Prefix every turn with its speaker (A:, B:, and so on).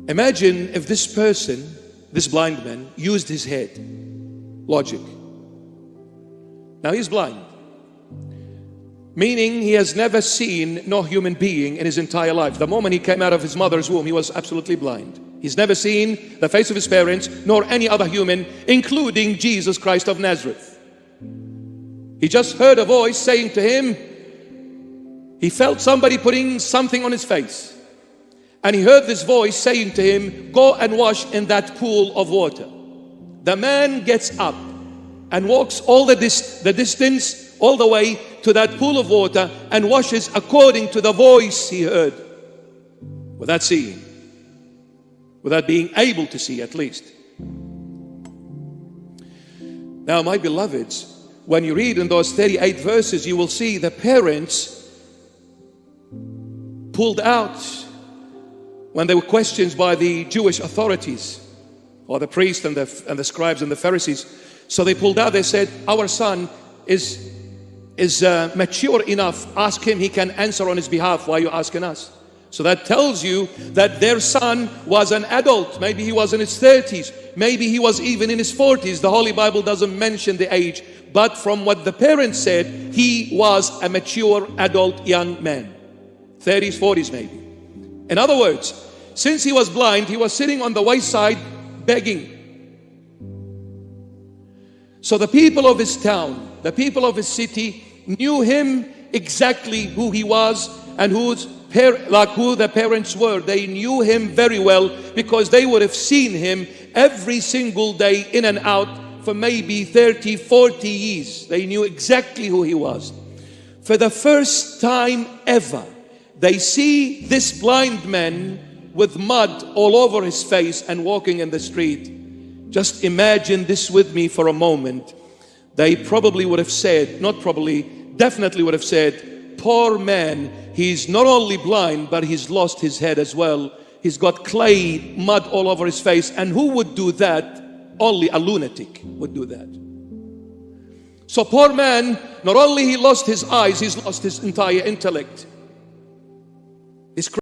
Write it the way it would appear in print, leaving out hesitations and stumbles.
A: Imagine if this person, this blind man, used his head. Logic. Now he's blind, meaning he has never seen no human being in his entire life. The moment he came out of his mother's womb, he was absolutely blind. He's never seen the face of his parents, nor any other human, including Jesus Christ of Nazareth. He just heard a voice saying to him, he felt somebody putting something on his face. And he heard this voice saying to him, go and wash in that pool of water. The man gets up and walks all the distance, all the way to that pool of water, and washes according to the voice he heard, without seeing, without being able to see at least. Now, my beloveds, when you read in those 38 verses, you will see the parents pulled out when they were questioned by the Jewish authorities, or the priests and the scribes and the Pharisees. So they pulled out, they said, our son is mature enough. Ask him, he can answer on his behalf. Why are you asking us? So that tells you that their son was an adult. Maybe he was in his 30s. Maybe he was even in his 40s. The Holy Bible doesn't mention the age. But from what the parents said, he was a mature adult young man. 30s, 40s maybe. In other words, since he was blind, he was sitting on the wayside begging. So the people of his town, the people of his city knew him exactly who he was and who the parents were. They knew him very well because they would have seen him every single day in and out for maybe 30, 40 years. They knew exactly who he was. For the first time ever, they see this blind man with mud all over his face and walking in the street. Just imagine this with me for a moment. They probably would have said, not probably, definitely would have said, poor man, he's not only blind, but he's lost his head as well. He's got clay, mud all over his face. And who would do that? Only a lunatic would do that. So poor man, not only he lost his eyes, he's lost his entire intellect. It's